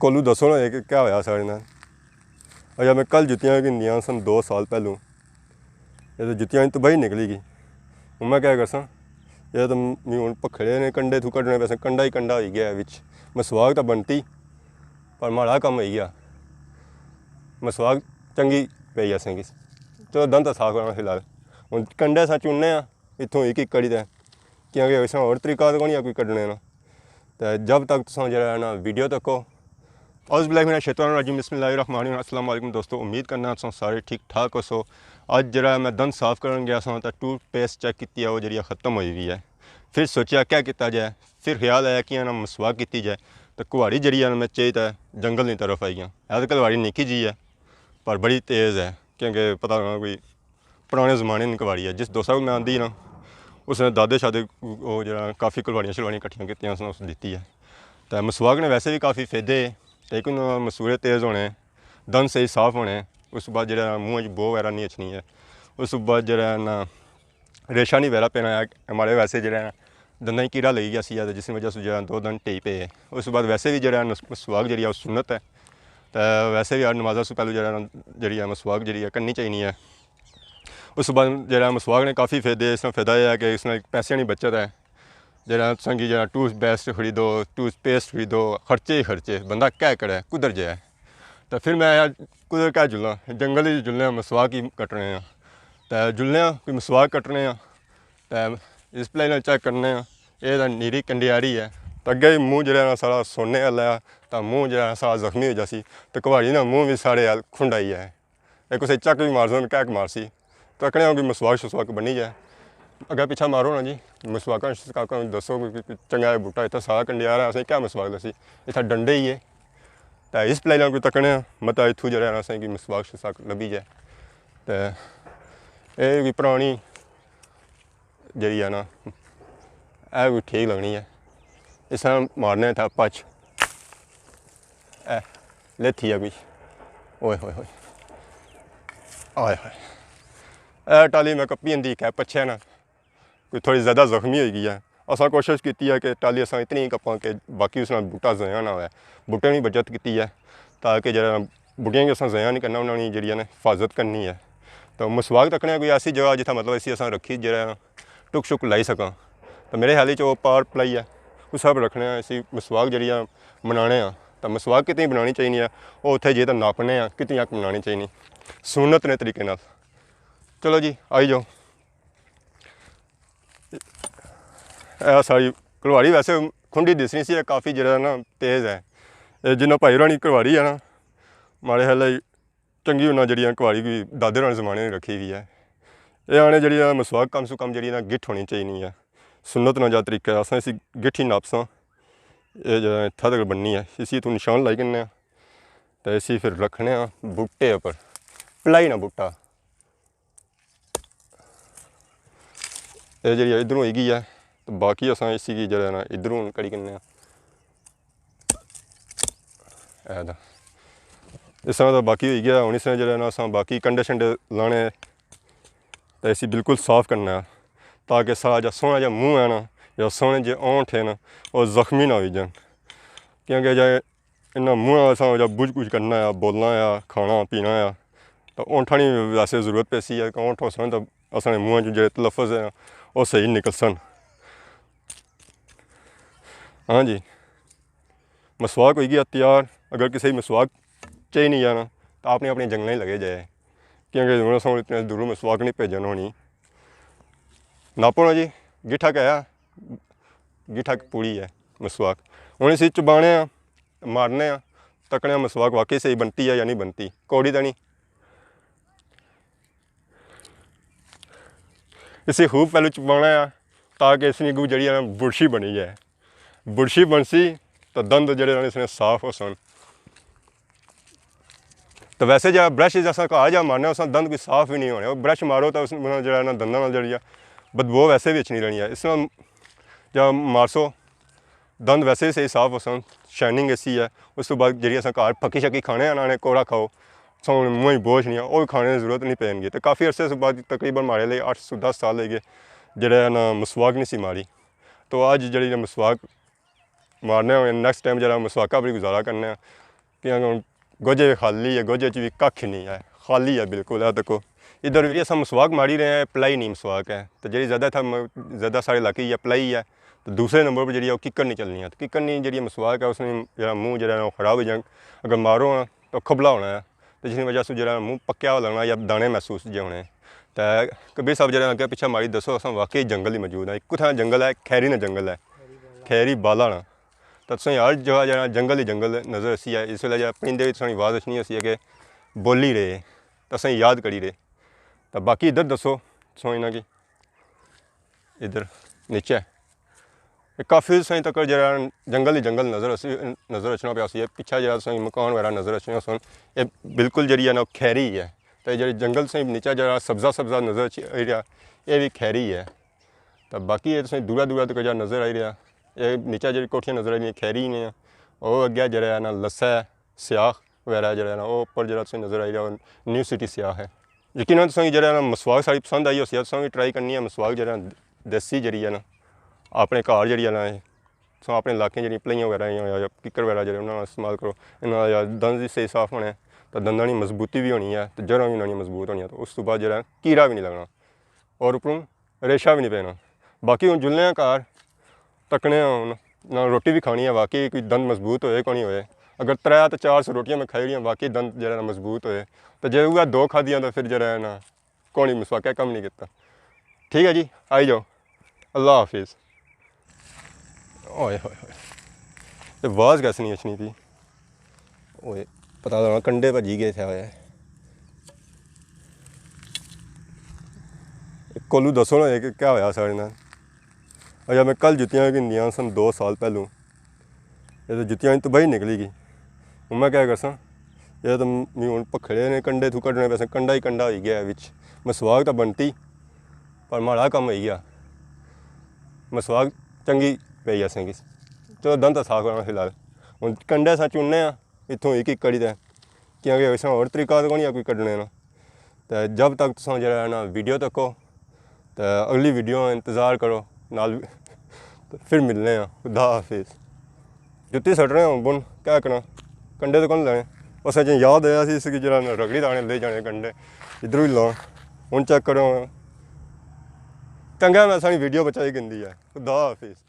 कोलू दसो ना कि क्या होया साढ़े नाल। अच्छा मैं कल जुत्तियां गिनदियां सन 2 साल पहलू, ये तो जुत्तियां तबाही निकली गई। हूँ मैं क्या करसा, ये तो मैं हूँ भखड़े ने कंडे थू कड्ढने पैसे, कंडा ही कंडा हो गया बिच। मसवाक तो बनती पर माड़ा कम हो गया, मसवाक चंगी पई असेंगी। चलो दंद साफ करना फिलहाल, हूँ कंडे अस चुनने इतों एक कड़ी दा, क्योंकि इस होर तरीका तो नहीं कोई कड्ढने ना। तो जब तक तुम जो ना वीडियो तको औज़बिल्लाहिमिनश्शैतानिर्रजीम बिस्मिल्लाहिर्रहमानिर्रहीम। अस्सलाम वालेकुम दोस्तों, उम्मीद करना तुम सारे ठीक ठाक हो। सो अज जरा मैं दंद साफ करन गया सा तो टूथपेस्ट चेक की वो जी ख़त्म हुई हुई है। फिर सोचा क्या किया जाए, फिर ख्याल आया कि ना मसवाक की जाए। तो कुहाड़ी जी मैं चाहिए जंगल की तरफ आई है तो कुहाड़ी निकी जी है पर बड़ी तेज़ है, क्योंकि पता लगा कोई पुराने ज़माने की कुहाड़ी है। जिस दोस्त को मैं आँदी ना उसने दादे शादे वो जरा काफ़ी कुहाड़ियाँ शलवाड़ियाँ कट्ठियाँ की उस दी है। तो मसवाक ने वैसे भी काफ़ी फायदे, लेकिन मसूरे तेज़ होने, दंद सही साफ होने, उस बाद जो मूँह च बो वगैरह नहीं अचनी है, उस बाद जो ना रेशा नहीं वैरा पैना है। हमारे वैसे जो दंदा कीड़ा लगी गया सी, जिस वजह से जो 2 दंद ढेई पे। उस बाद वैसे भी जो मसवाक जी सुन्नत है, तो वैसे भी हर नमाजा से पहले जी मसवाक जी करनी चाहिए है। उस बाद जो मसवाक ने काफ़ी फायदे, इसमें फ़ायदा यह है कि इसमें पैसे की बचत है। जरा संगी जरा टूथपेस्ट खरीदो, टूथपेस्ट खरीदो, खर्चे ही खर्चे, बंदा क्या करे कुधर जाए। तो फिर मैं यार कुधर क्या जुलना, जंगल ही जुलने मसवाक ही कट्टने हैं। तो जुलने कोई मसवाक कट्टने तो डिस्प्ले चेक करने, ये नीरी कंडियारी है। तो अगे मूँह जो सारा सोने वाला है, तो मूँह जो सारा जख्मी हो जासी। तो कुहाड़ी ना मूँह भी साढ़े खुंडाई है, एक कुछ चक भी मार दो क्या मारसी। तो आखने कोई मसवाक शसवाक बनी जाए, अगर पिछा मारो ना जी मसवाक दसो चंगा बूटा इतना सारा कंडियार है, असें क्या मसवाक दसी इतना डंडे ही है। तो इस प्लाई कोई तकने मत इतों जो असें कि मसवाक शसवाक लभी जाए। तो यह कोई पुरानी जी है ना, यह कोई ठीक लगनी है। इस मारने था पच लेथी है कोई, ओए होए होए आए हाय टाली मैं कप्पी जंदी कै पछे ना कोई थोड़ी ज़्यादा जख्मी हो गई है। असा कोशिश की है कि टाली अस इतनी ही कप्पा कि बाकी उस बूटा जया ना हो, बूटे की बचत की है ताकि जरा बूटियां अस जया नहीं करना, उन्होंने जी हिफाजत करनी है। तो मसवाक तकने कोई ऐसी जगह जितना मतलब इसी अस रखी जरा टुक शुक लाई सका। तो मेरे ख्याल वो पार पलाई है उस सब रखने इसी मसवाक जी बनाने। तो मसवाक कितनी बनानी चाहिए है, वो उत्थे जे तो नापने कितनी अक बनानी चाहिए सुन्नत ने तरीके नाल। चलो जी आई जाओ। सारी कुल्हाड़ी वैसे खुंडी दिसनी सी, काफ़ी जरा ना तेज़ है। जिन्ना भाई रानी कुल्हाड़ी है ना माड़े ख्याल चंगी उन्ना जी कुल्हाड़ी कोई दादे राने जमाने रखी हुई है। ये आने जी मसवाक कम से कम जी ना गिट्ठ होनी चाहिए है, सुन्नत ना जा तरीका अस इसी गिट्ठ ही नापसा। ये जो इत्था तक बननी है, इसी तू निशान लाई कन्ने तो इसी फिर रखने बूटे पर पलाई ना बूटा। ये जी इधरों होगी है, तो बाकी अस इसी जो ना इधरों करी कन्ने इस तरह का बाकी हो गया। हूँ इसमें जो ना अस बाकी कंडे शंडे लाने तो इसी बिल्कुल साफ करना ताकि सारा जो सोहना जो मूँह है ना या सोहने जो ओंठ है ना वो जख्मी ना हो जाए। क्योंकि जो इन्ना मूँह अस जब बुझ कुछ करना है, बोलना है, खाना पीना है, तो ओंठा की वैसे जरूरत पैसी है कि ओंठ हो सन तो असाने मूँह जो तलफज है वो सही निकल सन। हाँ जी मसवाक हो गया तैयार। अगर किसी मसवाक चाहिए नहीं जाना तो आपने अपने जंगल ही लगे जाए, क्योंकि अस इतने दूरों मसवाक नहीं भेजन होनी। नापो ना जी गिट्ठा क्या है, गिट्ठा पूड़ी है मसवाक। हूँ इसी चबाने मारने तकने मसवाक वाकई सही बनती है या नहीं बनती, कौड़ी तो नहीं। इसी खूब पहले चबाना ताकि इसकी कोई जी बुरशी बनी जाए, बुरशी बनसी तो दंद जड़े इसने साफ हो सन। तो वैसे जो ब्रश जैसा घर जा मारने उस दंद कोई साफ भी नहीं होने, वो ब्रश मारो तो उस जो दंदा जी बदबू वैसे भी अच्छी नहीं रहनी है। इसमें जब मारसो दंद वैसे भी सही साफ हो सन, शाइनिंग ऐसी है। उस तो बाद जी घर फकी शकी खाने आने कोड़ा खाओ सो मूँह बोझ नहीं है वो खाने की जरूरत नहीं पैनगी। तो काफ़ी अरसे से बाद तकरीबन मारे लिए 8 से 10 साल लगे जो ना मसवाक नहीं सी मारी। तो अज जी मसवाक मारने नेक्स्ट टाइम जरा मसवाका पर गुजारा करने कि हुण गोजे खाली है, गोजे च भी कख नहीं है, खाली है बिल्कुल। है देखो इधर भी अस मसवाक मारी रहे हैं, पलाई नहीं मसवाक है। तो जी ज़्यादा सारे इलाके है पलाई है। तो दूसरे नंबर पर जी किक्कर नहीं चलनी है। तो किक्कर नहीं जी मसवाक है, उसमें जरा मुँह जरा खराब हो जाए, अगर मारो ना तो खबला होना है। तो जिसकी वजह से जरा मुँह पक्या हो लगना या दाने महसूस जो होने। तो कबीर साहब जरा अगर पिछा मारी दसो अस वाकई जंगल ही मौजूद है। एक थां जंगल है, खैरी ना जंगल है, खैरी बाला ना। तो तुसें हर जगह जरा जंगल ही जंगल नज़र असी है। इस वे पिंडे सानी आवाज़ अच्छी असी है कि बोली रहे तो असें याद करी रहे। तो बाकी इधर दसो सोचना कि इधर नीचे काफ़ी सही तक जरा जंगल ही जंगल नज़र अचना पाया सी। पिछा जरा सही मकान वगैरह नज़र अचना सन। ये बिल्कुल जी ना खैरी है। तो जी जंगल सही नीचा जरा सब्जा सब्जा नज़र आई रहा, ये भी खैरी है। तो बाकी ये सही दूरा दूरा तक जरा नज़र आई रहा, ये नीचा जी कोठियाँ नज़र आई खैरी ने। और अगे जरा ना लस्सा स्याख वगैरह जरा ना उपर जरा नज़र आई रहा, न्यू सिटी स्याख है। यकीन तुसें जरा मसवाक सारी पसंद आई उसी तुसें भी ट्राई करनी है। मसवाक जरा देसी जी है ना अपने घर जी ना तुम अपने इलाके जी पलाइयां वगैरह या किक्कर वगैरह जो उन्होंने इस्तेमाल करो। इन्होंने दंद भी सही साफ होने, तो दंदा की मजबूती भी होनी है, तो जड़ां भी उन्होंने मजबूत होनी। तो उस तो बाद जरा कीड़ा भी नहीं लगना और उपरों रेशा भी नहीं पैना। बाकी हूँ जुलने घर तकने हूँ ना रोटी भी खानी है, वाकई कोई दंद मजबूत होए को नहीं होए। अगर 3 तो 400 रोटियां मैं खाई रही बाकी दंद जरा मजबूत होए। तो जो वह 2 खादियाँ तो फिर जरा ना कौन मसवाक कम नहीं किया। ठीक है जी, आई जाओ, अल्लाह हाफिज़। ओए होए होए आवाज़ कैसे नहीं अच्छनी थी। ओए पता लगा कंडे भजी गए थे। होए कोलू दसो ना कि क्या होया साढ़े नाल। अच्छा मैं कल जुत्तियाँ गिनदियां सन 2 साल पहलू, ये तो जुत्तियाँ तो बही निकली गई। हूँ मैं क्या करसा, ये तो मैं हूँ भखड़े ने कंडे थू कड्ढने पैसे, कंडा ही कंडा हो गया बिच। मसवाक तो बनती पर माड़ा कम हो गया। मसवाक चंगी पई असें कि चलो दंद साफ करना फिलहाल। हूँ कंडे अस चुनने इतों एक कड़ी दा, क्योंकि इस होर तरीका तो नहीं कोई कड्ढने ना। तो जब तक तुम जरा ना वीडियो तको तो अगली वीडियो इंतज़ार करो नाल। तो फिर मिलने हैं, खुदा हाफिज़। जुत्ती सट रहे हो बुन क्या करना, कंडे तो कौन लाने। उस याद आया इसकी जरा रगड़ी लाने ले जाने कंडे, इधर भी ला। हूँ चेक करो, चंगा मैं सारी वीडियो बचाई गिनती है। खुदा हाफिज़।